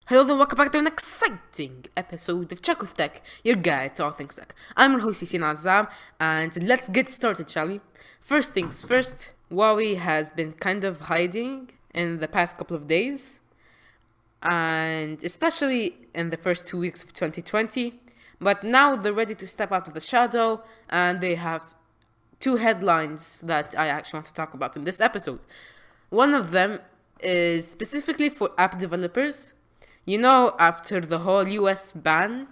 Hello and welcome back to an exciting episode of Check with Tech, your guide to all things tech. I'm your host Yaseen Azzam, and let's get started, shall we? First things first, Huawei has been kind of hiding in the past couple of days, and especially in the first 2 weeks of 2020, but now they're ready to step out of the shadow, and they have two headlines that I actually want to talk about in this episode. One of them is specifically for app developers. You know, after the whole US ban,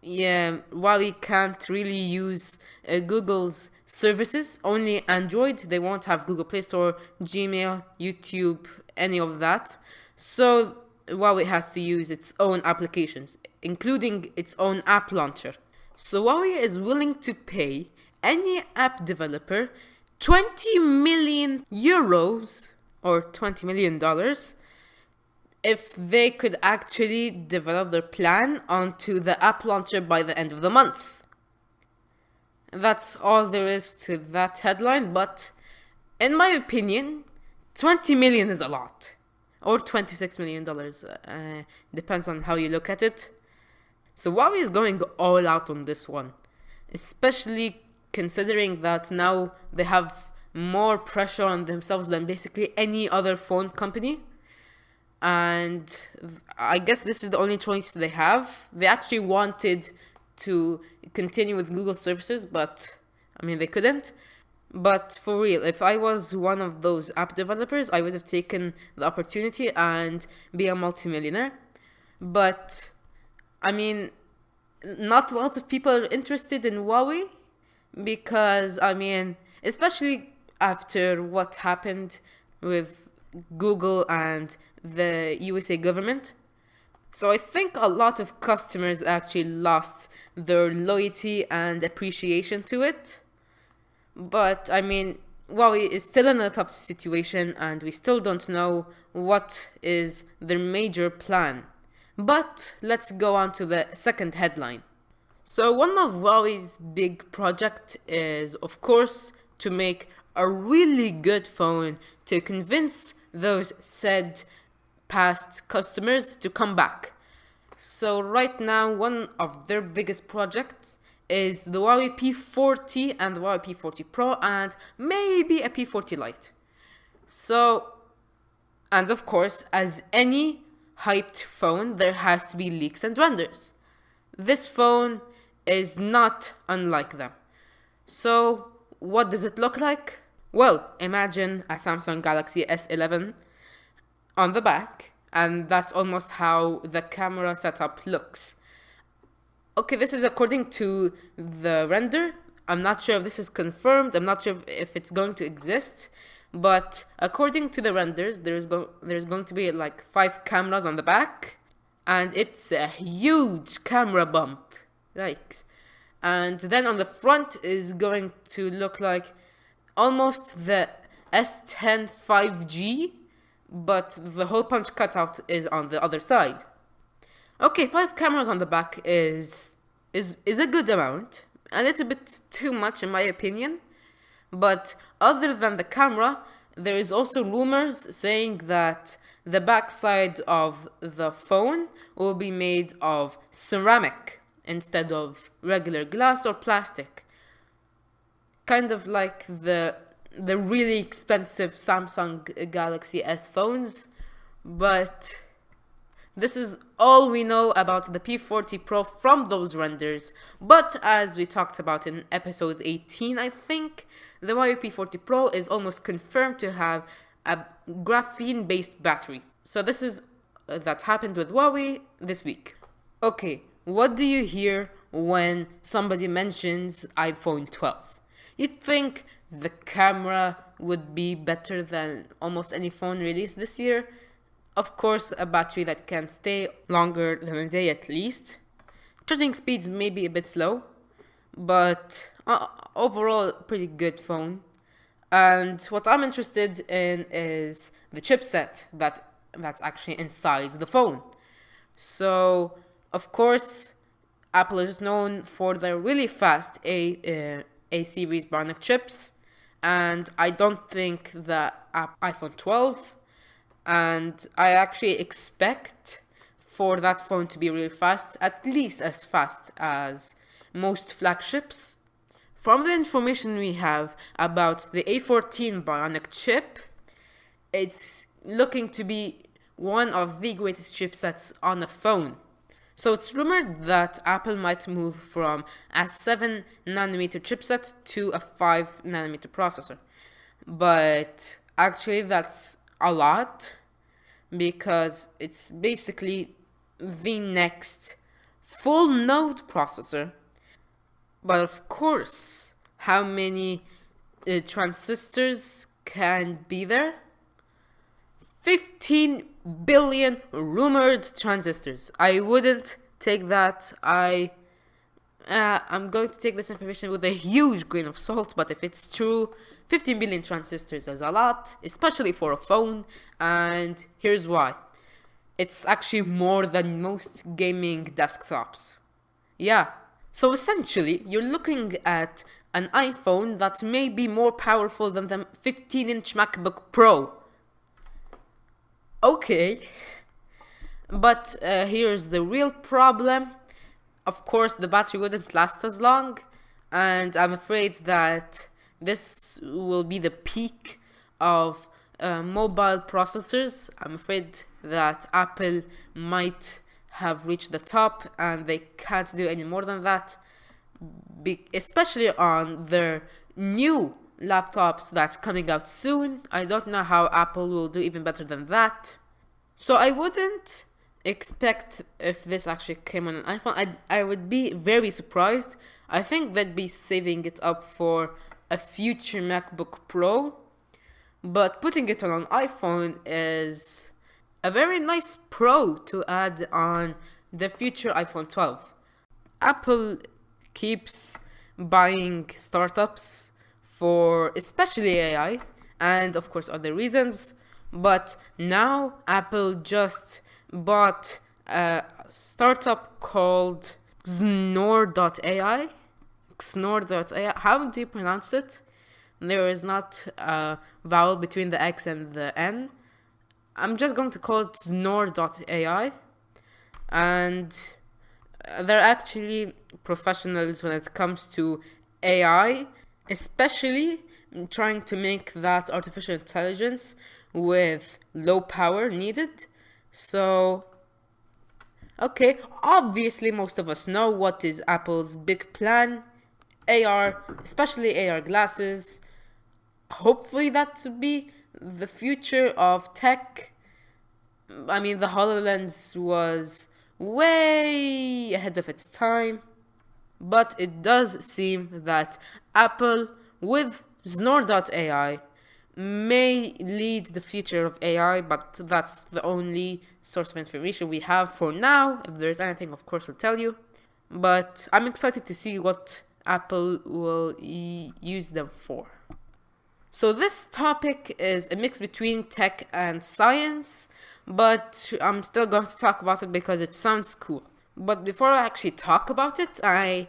Huawei can't really use Google's services, only Android. They won't have Google Play Store, Gmail, YouTube, any of that. So Huawei has to use its own applications, including its own app launcher. So Huawei is willing to pay any app developer 20 million euros or $20 million if they could actually develop their plan onto the app launcher by the end of the month. That's all there is to that headline, but in my opinion, 20 million is a lot. Or $26 million, depends on how you look at it. So Huawei is going all out on this one, especially considering that now they have more pressure on themselves than basically any other phone company. And I guess this is the only choice they have. They actually wanted to continue with Google services, but they couldn't. But for real, if I was one of those app developers, I would have taken the opportunity and be a multimillionaire. But not a lot of people are interested in Huawei because especially after what happened with Google and the USA government. So I think a lot of customers actually lost their loyalty and appreciation to it. But Huawei is still in a tough situation and we still don't know what is their major plan. But let's go on to the second headline. So one of Huawei's big project is, of course, to make a really good phone to convince those said past customers to come back. So right now, one of their biggest projects is the Huawei P40 and the Huawei P40 Pro and maybe a P40 Lite. So, and of course, as any hyped phone, there has to be leaks and renders. This phone is not unlike them. So, what does it look like? Well, imagine a Samsung Galaxy S11 on the back, and that's almost how the camera setup looks. Okay, this is according to the render. I'm not sure if this is confirmed. I'm not sure if it's going to exist, but according to the renders, there's going to be like 5 cameras on the back, and it's a huge camera bump. Yikes. And then on the front is going to look like almost the S10 5G, but the hole punch cutout is on the other side. Okay, 5 cameras on the back is a good amount. A little bit too much in my opinion. But other than the camera, there is also rumors saying that the backside of the phone will be made of ceramic instead of regular glass or plastic. Kind of like the really expensive Samsung Galaxy S phones, but this is all we know about the P40 Pro from those renders. But as we talked about in episode 18, I think the Huawei P40 Pro is almost confirmed to have a graphene-based battery. So this is that happened with Huawei this week. Okay, what do you hear when somebody mentions iPhone 12? You'd think the camera would be better than almost any phone released this year. Of course, a battery that can stay longer than a day at least. Charging speeds may be a bit slow, but overall, pretty good phone. And what I'm interested in is the chipset that's actually inside the phone. So, of course, Apple is known for their really fast A-series Bionic chips, and I don't think that iPhone 12, and I actually expect for that phone to be really fast, at least as fast as most flagships. From the information we have about the A14 Bionic chip, it's looking to be one of the greatest chipsets on a phone. So it's rumored that Apple might move from a 7 nanometer chipset to a 5 nanometer processor. But actually that's a lot, because it's basically the next full node processor. But of course, how many transistors can be there? 15 billion rumored transistors. I wouldn't take that. I'm going to take this information with a huge grain of salt, but if it's true, 15 billion transistors is a lot, especially for a phone, and here's why. It's actually more than most gaming desktops. Yeah. So essentially, you're looking at an iPhone that may be more powerful than the 15-inch MacBook Pro. Okay. But here's the real problem. Of course, the battery wouldn't last as long, and I'm afraid that this will be the peak of mobile processors. I'm afraid that Apple might have reached the top and they can't do any more than that, especially on their new laptops that's coming out soon. I don't know how Apple will do even better than that. So I wouldn't expect, if this actually came on an iPhone, I would be very surprised. I think they'd be saving it up for a future MacBook Pro, but putting it on an iPhone is a very nice pro to add on the future iPhone 12. Apple keeps buying startups for especially AI and of course other reasons, but now Apple just bought a startup called Xnor.ai. Xnor.ai. How do you pronounce it? There is not a vowel between the X and the N. I'm just going to call it Xnor.ai. And they're actually professionals when it comes to AI, especially trying to make that artificial intelligence with low power needed. So, okay, obviously most of us know what is Apple's big plan. AR, especially AR glasses. Hopefully that to be the future of tech. I mean, the HoloLens was way ahead of its time, but it does seem that Apple with Xnor.ai may lead the future of AI, but that's the only source of information we have for now. If there's anything, of course, I'll tell you. But I'm excited to see what Apple will use them for. So this topic is a mix between tech and science, but I'm still going to talk about it because it sounds cool. But before I actually talk about it, I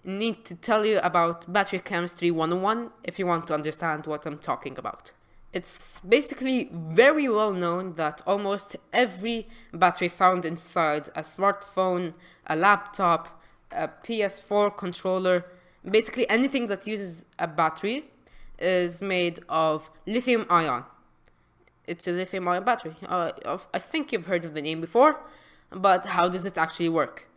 need to tell you about battery chemistry 101 if you want to understand what I'm talking about. It's basically very well known that almost every battery found inside a smartphone, a laptop, a PS4 controller, basically anything that uses a battery is made of lithium ion. It's a lithium ion battery. I think you've heard of the name before, but how does it actually work?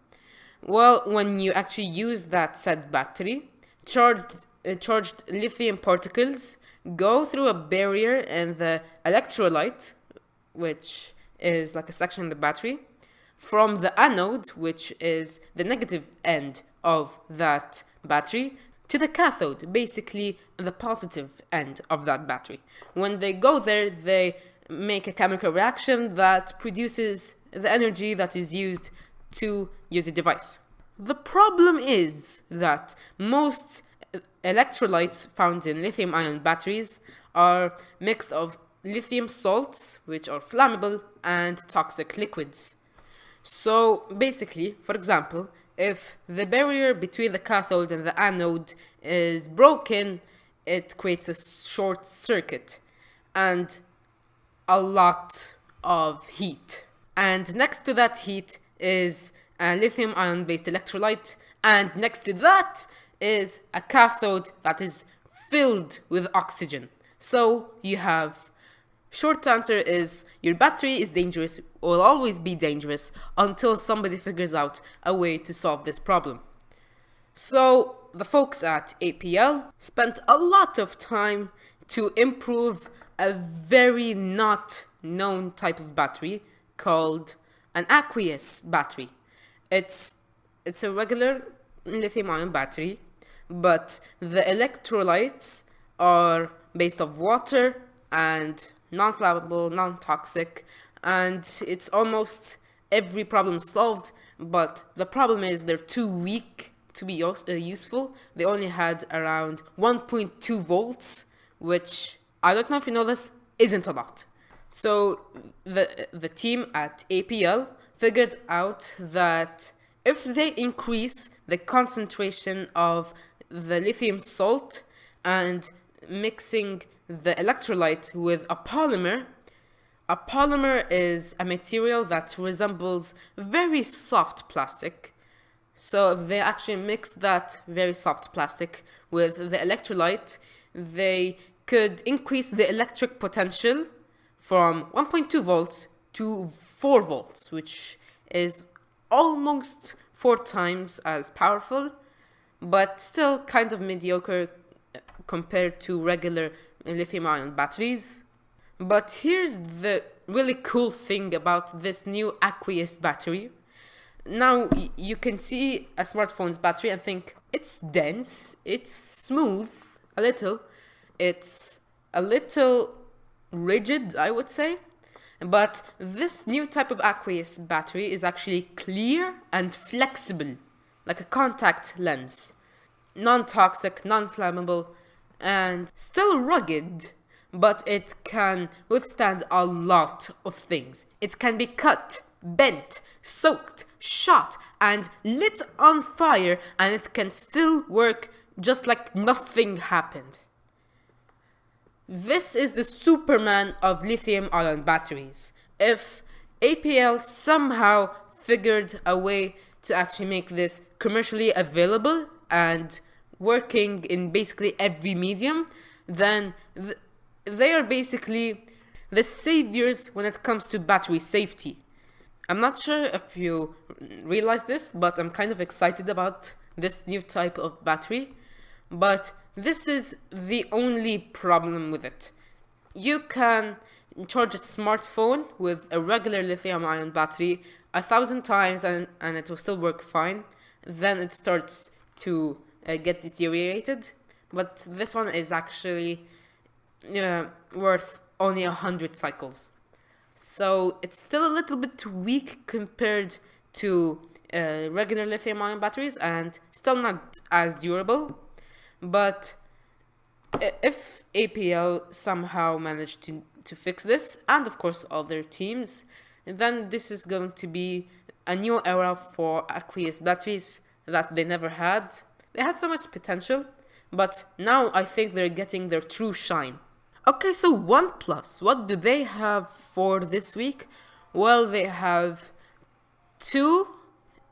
Well, when you actually use that said battery, charged lithium particles go through a barrier in the electrolyte, which is like a section in the battery, from the anode, which is the negative end of that battery, to the cathode, basically the positive end of that battery. When they go there, they make a chemical reaction that produces the energy that is used to use a device. The problem is that most electrolytes found in lithium-ion batteries are mixed of lithium salts, which are flammable, and toxic liquids. So basically, for example, if the barrier between the cathode and the anode is broken, it creates a short circuit and a lot of heat. And next to that heat is a lithium ion based electrolyte, and next to that is a cathode that is filled with oxygen. So you have, short answer is, your battery is dangerous, will always be dangerous until somebody figures out a way to solve this problem. So the folks at APL spent a lot of time to improve a very not known type of battery called an aqueous battery. It's a regular lithium-ion battery, but the electrolytes are based off water and non-flammable, non-toxic, and it's almost every problem solved. But the problem is they're too weak to be useful. They only had around 1.2 volts, which, I don't know if you know this, isn't a lot. So the team at APL figured out that if they increase the concentration of the lithium salt and mixing the electrolyte with a polymer is a material that resembles very soft plastic. So if they actually mix that very soft plastic with the electrolyte, they could increase the electric potential from 1.2 volts to 4 volts, which is almost 4 times as powerful, but still kind of mediocre compared to regular lithium-ion batteries. But here's the really cool thing about this new aqueous battery. Now you can see a smartphone's battery and think it's dense, it's smooth, it's a little rigid, I would say. But this new type of aqueous battery is actually clear and flexible, like a contact lens. Non-toxic, non-flammable, and still rugged, but it can withstand a lot of things. It can be cut, bent, soaked, shot, and lit on fire, and it can still work just like nothing happened. This is the Superman of lithium-ion batteries. If APL somehow figured a way to actually make this commercially available and working in basically every medium, then they are basically the saviors when it comes to battery safety. I'm not sure if you realize this, but I'm kind of excited about this new type of battery. But this is the only problem with it. You can charge a smartphone with a regular lithium-ion battery 1,000 times and it will still work fine. Then it starts to get deteriorated. But this one is actually worth only 100 cycles. So it's still a little bit weak compared to regular lithium-ion batteries and still not as durable. But if APL somehow managed to fix this, and of course other teams, then this is going to be a new era for aqueous batteries that they never had. They had so much potential, but now I think they're getting their true shine. Okay, so OnePlus, what do they have for this week? Well, they have 2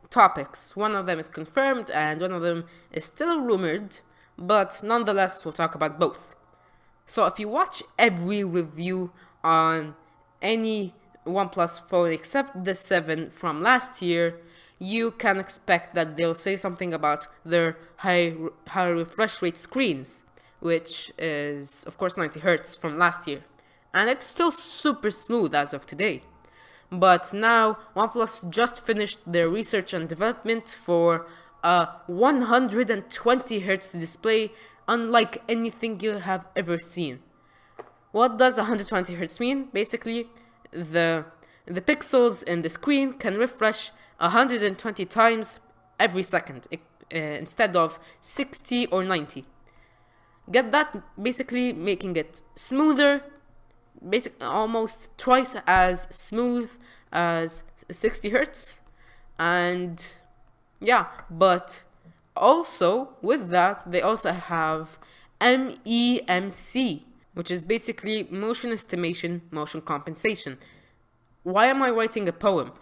topics. One of them is confirmed and one of them is still rumored, but nonetheless, we'll talk about both. So if you watch every review on any OnePlus phone except the 7 from last year, you can expect that they'll say something about their high refresh rate screens, which is of course 90 Hz from last year. And it's still super smooth as of today. But now OnePlus just finished their research and development for a 120 Hz display, unlike anything you have ever seen. What does 120 Hz mean? Basically, the pixels in the screen can refresh 120 times every second instead of 60 or 90. Get that? Basically making it smoother, almost twice as smooth as 60 Hz. And yeah, but also with that, they also have MEMC, which is basically motion estimation, motion compensation. why am I writing a poem?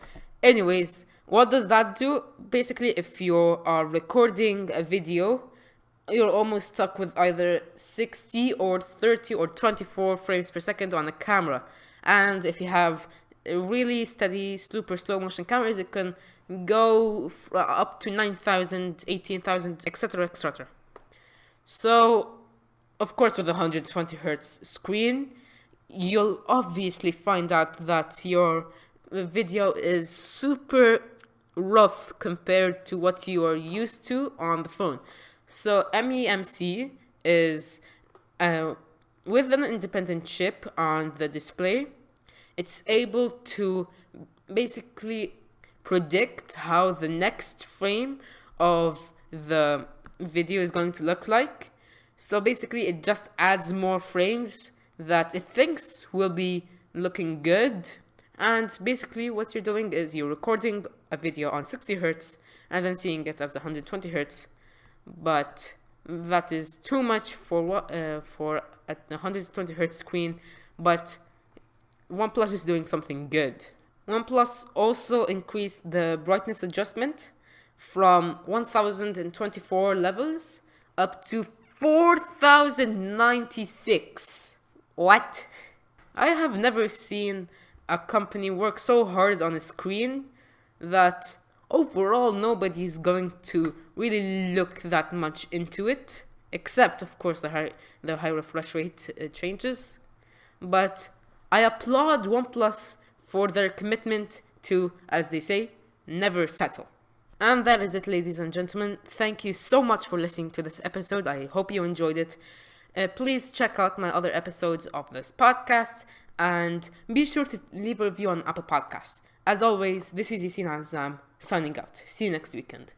Anyways, what does that do? Basically, if you are recording a video, you're almost stuck with either 60 or 30 or 24 frames per second on a camera. And if you have really steady, super slow motion cameras, it can go up to 9,000, 18,000, etc., etc. So, of course, with a 120 hertz screen, you'll obviously find out that your video is super rough compared to what you are used to on the phone. So MEMC is with an independent chip on the display. It's able to basically predict how the next frame of the video is going to look like. So basically it just adds more frames that it thinks will be looking good. And basically what you're doing is you're recording a video on 60 hertz and then seeing it as 120 hertz. But that is too much for a 120 hertz screen. But OnePlus is doing something good. OnePlus also increased the brightness adjustment from 1024 levels up to 4096. What? I have never seen a company work so hard on a screen that overall nobody's going to really look that much into it, except of course the high refresh rate changes. But I applaud OnePlus for their commitment to, as they say, never settle. And that is it, ladies and gentlemen. Thank you so much for listening to this episode. I hope you enjoyed it. Please check out my other episodes of this podcast and be sure to leave a review on Apple Podcasts. As always, this is Yaseen Azzam signing out. See you next weekend.